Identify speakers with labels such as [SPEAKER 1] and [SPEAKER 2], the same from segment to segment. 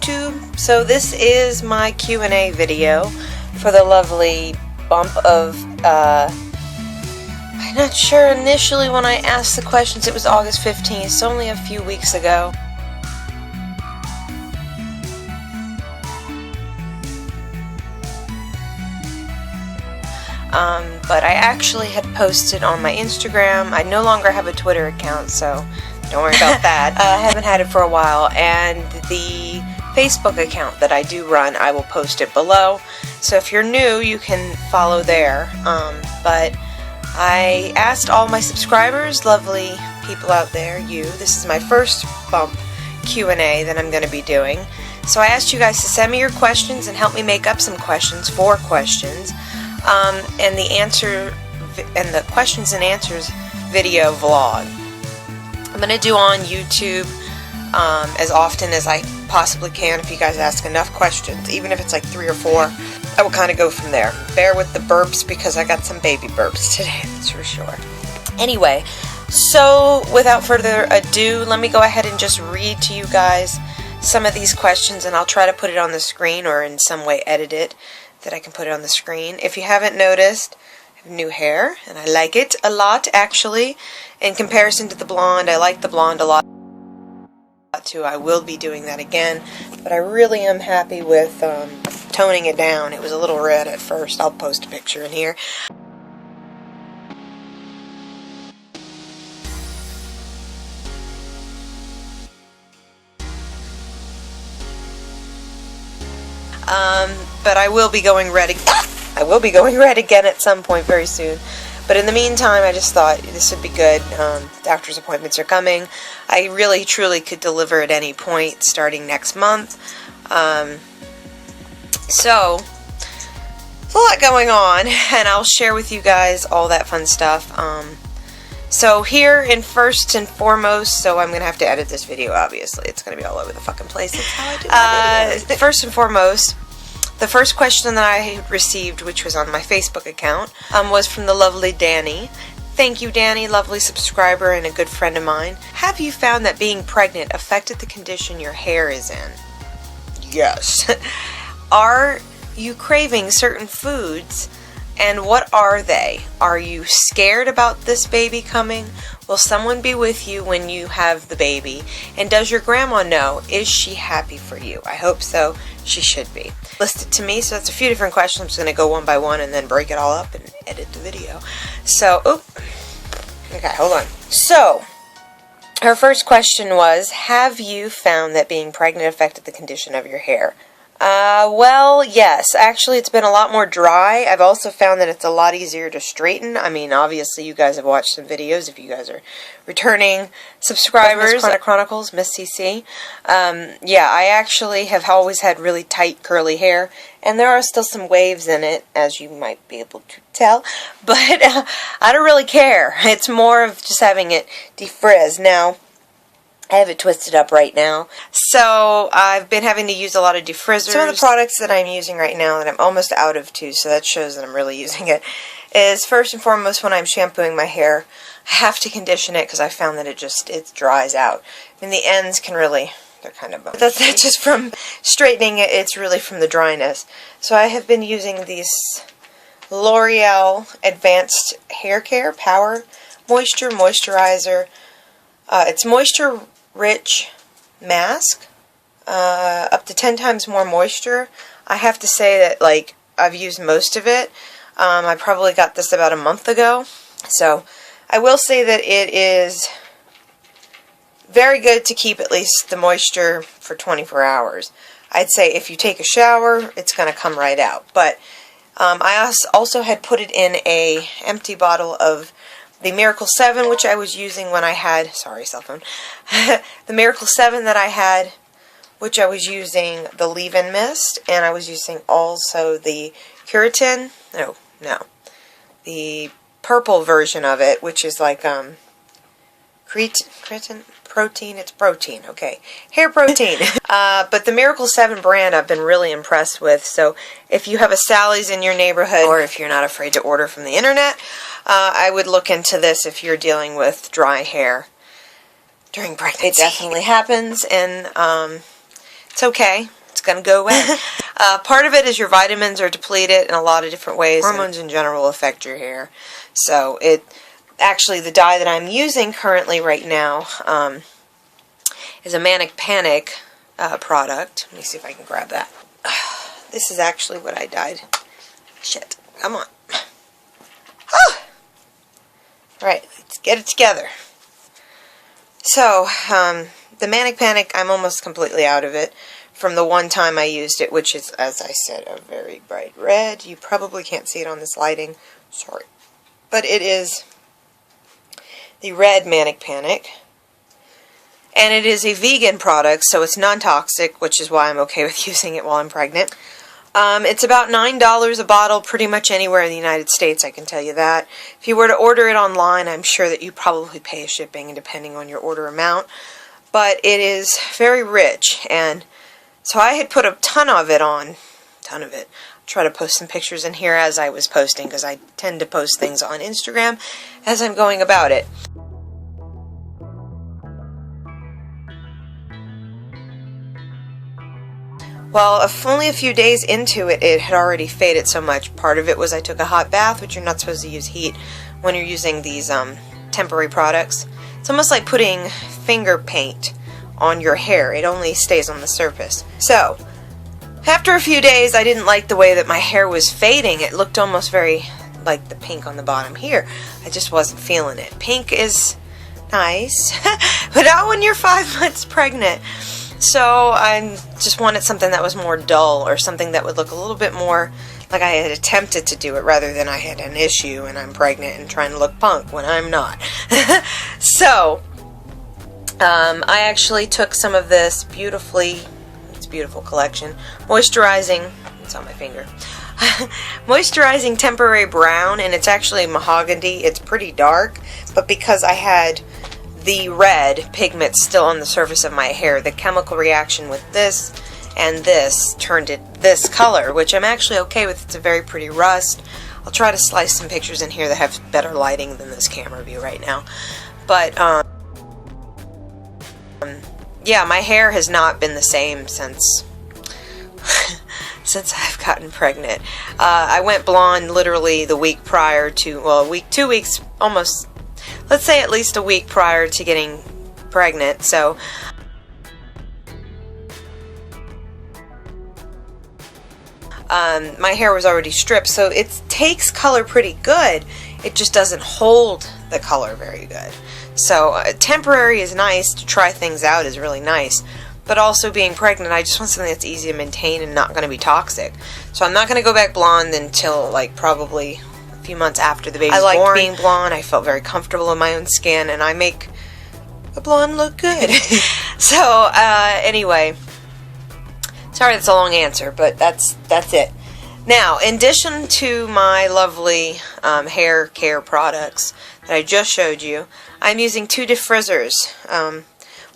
[SPEAKER 1] YouTube. So this is my Q&A video for the lovely bump of, I'm not sure initially when I asked the questions, it was August 15th, so only a few weeks ago. But I actually had posted on my Instagram. I no longer have a Twitter account, so don't worry about that. I haven't had it for a while, and the Facebook account that I do run, I will post it below. So if you're new, you can follow there. But I asked all my subscribers, lovely people out there, this is my first bump Q&A that I'm going to be doing. So I asked you guys to send me your questions and help me make up some questions, 4 questions. And the questions and answers video vlog. I'm going to do on YouTube as often as I possibly can. If you guys ask enough questions, even if it's like 3 or 4, I will kind of go from there. Bear with the burps because I got some baby burps today, that's for sure. Anyway, so without further ado, let me go ahead and just read to you guys some of these questions, and I'll try to put it on the screen or in some way edit it that I can put it on the screen. If you haven't noticed, I have new hair, and I like it a lot, actually. In comparison to the blonde, I like the blonde a lot too. I will be doing that again, but I really am happy with toning it down. It was a little red at first. I'll post a picture in here. But I will be going red again at some point very soon. But in the meantime, I just thought this would be good. Doctor's appointments are coming. I really, truly could deliver at any point starting next month. So, there's a lot going on, and I'll share with you guys all that fun stuff. So here in first and foremost, so I'm going to have to edit this video, obviously. It's going to be all over the fucking place. That's how I do my videos. First and foremost, the first question that I received, which was on my Facebook account, was from the lovely Danny. Thank you, Danny, lovely subscriber and a good friend of mine. Have you found that being pregnant affected the condition your hair is in? Yes. Are you craving certain foods? And what are they? Are you scared about this baby coming? Will someone be with you when you have the baby? And does your grandma know? Is she happy for you? I hope so. She should be. Listed to me, so that's a few different questions. I'm just going to go one by one and then break it all up and edit the video. So, okay, hold on. So, her first question was, have you found that being pregnant affected the condition of your hair? Well, yes. Actually, it's been a lot more dry. I've also found that it's a lot easier to straighten. I mean, obviously, you guys have watched some videos. If you guys are returning subscribers, Chronicles, MsCC. Yeah, I actually have always had really tight, curly hair, and there are still some waves in it, as you might be able to tell. But I don't really care. It's more of just having it defrizz. Now, I have it twisted up right now. So I've been having to use a lot of defrizzers. Some of the products that I'm using right now that I'm almost out of too, so that shows that I'm really using it, is first and foremost when I'm shampooing my hair, I have to condition it because I found that it dries out. I mean, the ends can really, they're kind of bumpy. That's not just from straightening it, it's really from the dryness. So I have been using these L'Oreal Advanced Hair Care Power Moisturizer. It's moisture-rich mask, up to 10 times more moisture. I have to say that, like, I've used most of it. I probably got this about a month ago. So, I will say that it is very good to keep at least the moisture for 24 hours. I'd say if you take a shower, it's going to come right out. But I also had put it in a empty bottle of the Miracle 7, which I was using when I had, sorry, cell phone, the Miracle 7 that I had, which I was using the leave-in mist, and I was using also the Keratin, the purple version of it, which is like, creatine, protein, it's protein, okay, hair protein. But the Miracle 7 brand I've been really impressed with, so if you have a Sally's in your neighborhood, or if you're not afraid to order from the internet, I would look into this if you're dealing with dry hair during pregnancy. It definitely happens, and It's okay. It's going to go away. Part of it is your vitamins are depleted in a lot of different ways. Hormones in general affect your hair. So actually the dye that I'm using currently right now is a Manic Panic product. Let me see if I can grab that. This is actually what I dyed. Shit. Come on. Alright, let's get it together. So, the Manic Panic, I'm almost completely out of it from the one time I used it, which is, as I said, a very bright red. You probably can't see it on this lighting. Sorry. But it is the red Manic Panic. And it is a vegan product, so it's non-toxic, which is why I'm okay with using it while I'm pregnant. It's about $9 a bottle pretty much anywhere in the United States, I can tell you that. If you were to order it online, I'm sure that you probably pay shipping depending on your order amount. But it is very rich, and so I had put a ton of it on. I'll try to post some pictures in here as I was posting, because I tend to post things on Instagram as I'm going about it. Well, only a few days into it, it had already faded so much. Part of it was I took a hot bath, which you're not supposed to use heat when you're using these temporary products. It's almost like putting finger paint on your hair. It only stays on the surface. So, after a few days, I didn't like the way that my hair was fading. It looked almost very like the pink on the bottom here. I just wasn't feeling it. Pink is nice, but not when you're 5 months pregnant. So I just wanted something that was more dull, or something that would look a little bit more like I had attempted to do it rather than I had an issue and I'm pregnant and trying to look punk when I'm not. So I actually took some of this beautiful collection, moisturizing, it's on my finger, moisturizing temporary brown, and it's actually mahogany. It's pretty dark, but because I had the red pigment still on the surface of my hair, the chemical reaction with this and this turned it this color, which I'm actually okay with. It's a very pretty rust. I'll try to slice some pictures in here that have better lighting than this camera view right now. But yeah, my hair has not been the same since since I've gotten pregnant. I went blonde literally the week prior to, well, 2 weeks, almost, let's say at least a week prior to getting pregnant. So my hair was already stripped, so it takes color pretty good. It just doesn't hold the color very good. So temporary is nice. To try things out is really nice. But also being pregnant, I just want something that's easy to maintain and not going to be toxic. So I'm not going to go back blonde until like probably a few months after the baby's born. I liked being blonde. I felt very comfortable in my own skin, and I make a blonde look good. So anyway, sorry that's a long answer, but that's it. Now, in addition to my lovely hair care products that I just showed you, I'm using two defrizzers.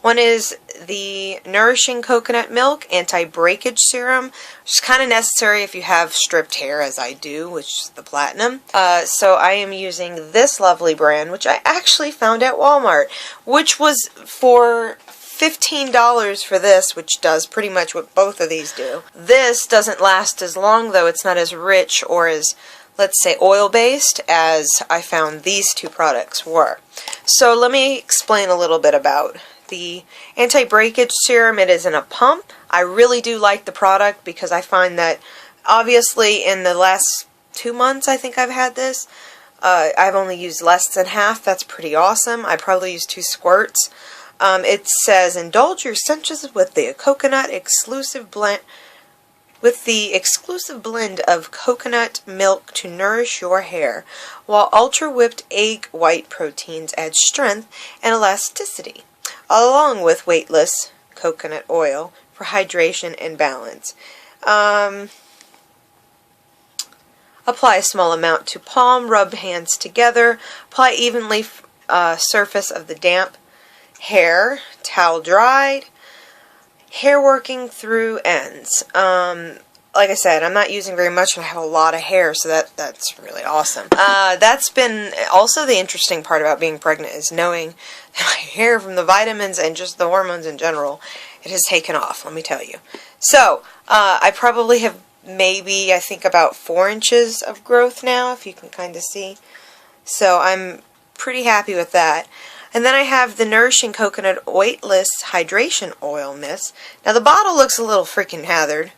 [SPEAKER 1] One is the Nourishing Coconut Milk Anti-Breakage Serum, which is kind of necessary if you have stripped hair, as I do, which is the Platinum. So I am using this lovely brand, which I actually found at Walmart, which was for $15 for this, which does pretty much what both of these do. This doesn't last as long, though. It's not as rich or as, let's say, oil-based as I found these two products were. So let me explain a little bit about the anti-breakage serum. It is in a pump. I really do like the product because I find that obviously in the last 2 months I think I've had this, I've only used less than half. That's pretty awesome. I probably used 2 squirts. It says, indulge your senses with the exclusive blend of coconut milk to nourish your hair, while ultra whipped egg white proteins add strength and elasticity, along with weightless coconut oil for hydration and balance. Apply a small amount to palm, rub hands together, apply evenly surface of the damp hair, towel dried, hair working through ends. like I said, I'm not using very much and I have a lot of hair, so that's really awesome. That's been also the interesting part about being pregnant, is knowing that my hair, from the vitamins and just the hormones in general, it has taken off, let me tell you. So, I probably have maybe, I think, about 4 inches of growth now, if you can kind of see. So I'm pretty happy with that. And then I have the Nourishing Coconut Weightless Hydration Oil Mist. Now the bottle looks a little freaking haggard.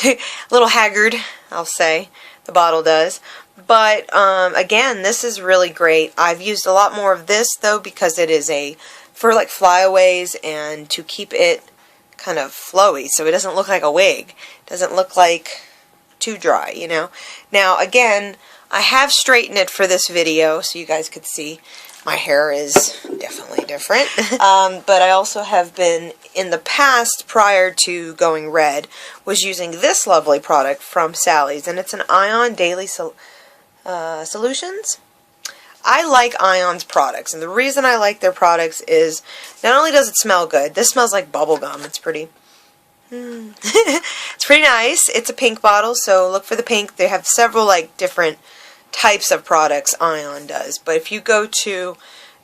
[SPEAKER 1] A little haggard, I'll say. The bottle does. But again, this is really great. I've used a lot more of this though, because it is for like flyaways and to keep it kind of flowy so it doesn't look like a wig. It doesn't look like too dry, you know. Now again, I have straightened it for this video so you guys could see my hair is definitely different. But I also have been, in the past, prior to going red, was using this lovely product from Sally's, and it's an Ion Daily Solutions. I like Ion's products, and the reason I like their products is not only does it smell good, this smells like bubble gum. It's pretty it's pretty nice. It's a pink bottle, so look for the pink. They have several like different types of products Ion does, but if you go to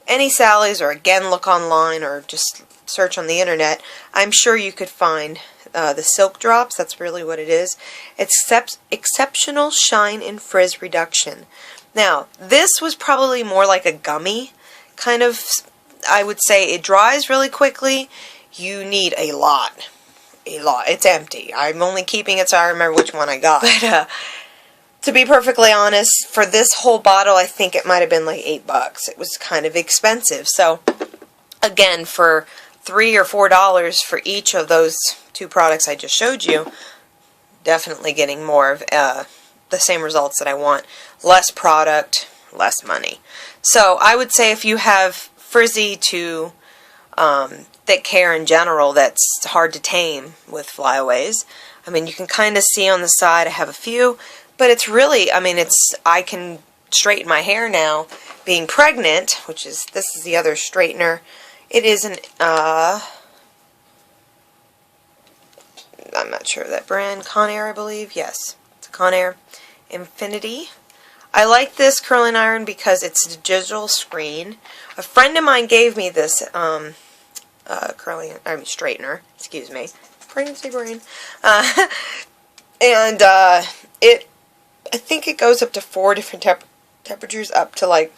[SPEAKER 1] any Sally's, or again look online, or just search on the internet, I'm sure you could find the Silk Drops. That's really what it is. It's Exceptional Shine and Frizz Reduction. Now, this was probably more like a gummy kind of, I would say. It dries really quickly. You need a lot. It's empty. I'm only keeping it so I remember which one I got. But to be perfectly honest, for this whole bottle, I think it might have been like $8. It was kind of expensive. So, again, for $3 or $4 for each of those 2 products I just showed you, definitely getting more of the same results that I want. Less product, less money. So, I would say if you have frizzy to thick hair in general that's hard to tame with flyaways, I mean, you can kind of see on the side I have a few. But it's really, I mean, I can straighten my hair now, being pregnant, which is, this is the other straightener. It is an, I'm not sure of that brand, Conair, I believe. Yes, it's a Conair Infinity. I like this curling iron because it's a digital screen. A friend of mine gave me this straightener, excuse me, pregnancy brain, and I think it goes up to 4 different temperatures, up to like,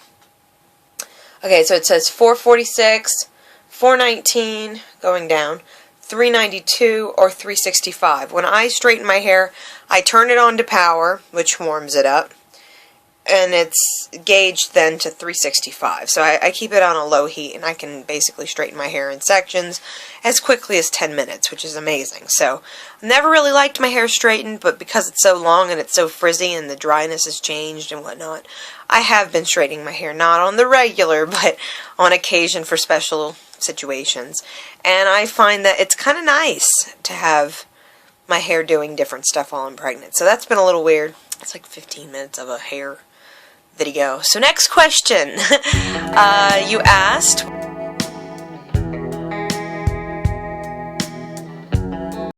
[SPEAKER 1] okay, so it says 446, 419, going down, 392, or 365. When I straighten my hair, I turn it on to power, which warms it up, and it's gauged then to 365. So I keep it on a low heat, and I can basically straighten my hair in sections as quickly as 10 minutes, which is amazing. So I've never really liked my hair straightened, but because it's so long and it's so frizzy and the dryness has changed and whatnot, I have been straightening my hair, not on the regular, but on occasion for special situations. And I find that it's kind of nice to have my hair doing different stuff while I'm pregnant. So that's been a little weird. It's like 15 minutes of a hair video. So next question. You asked,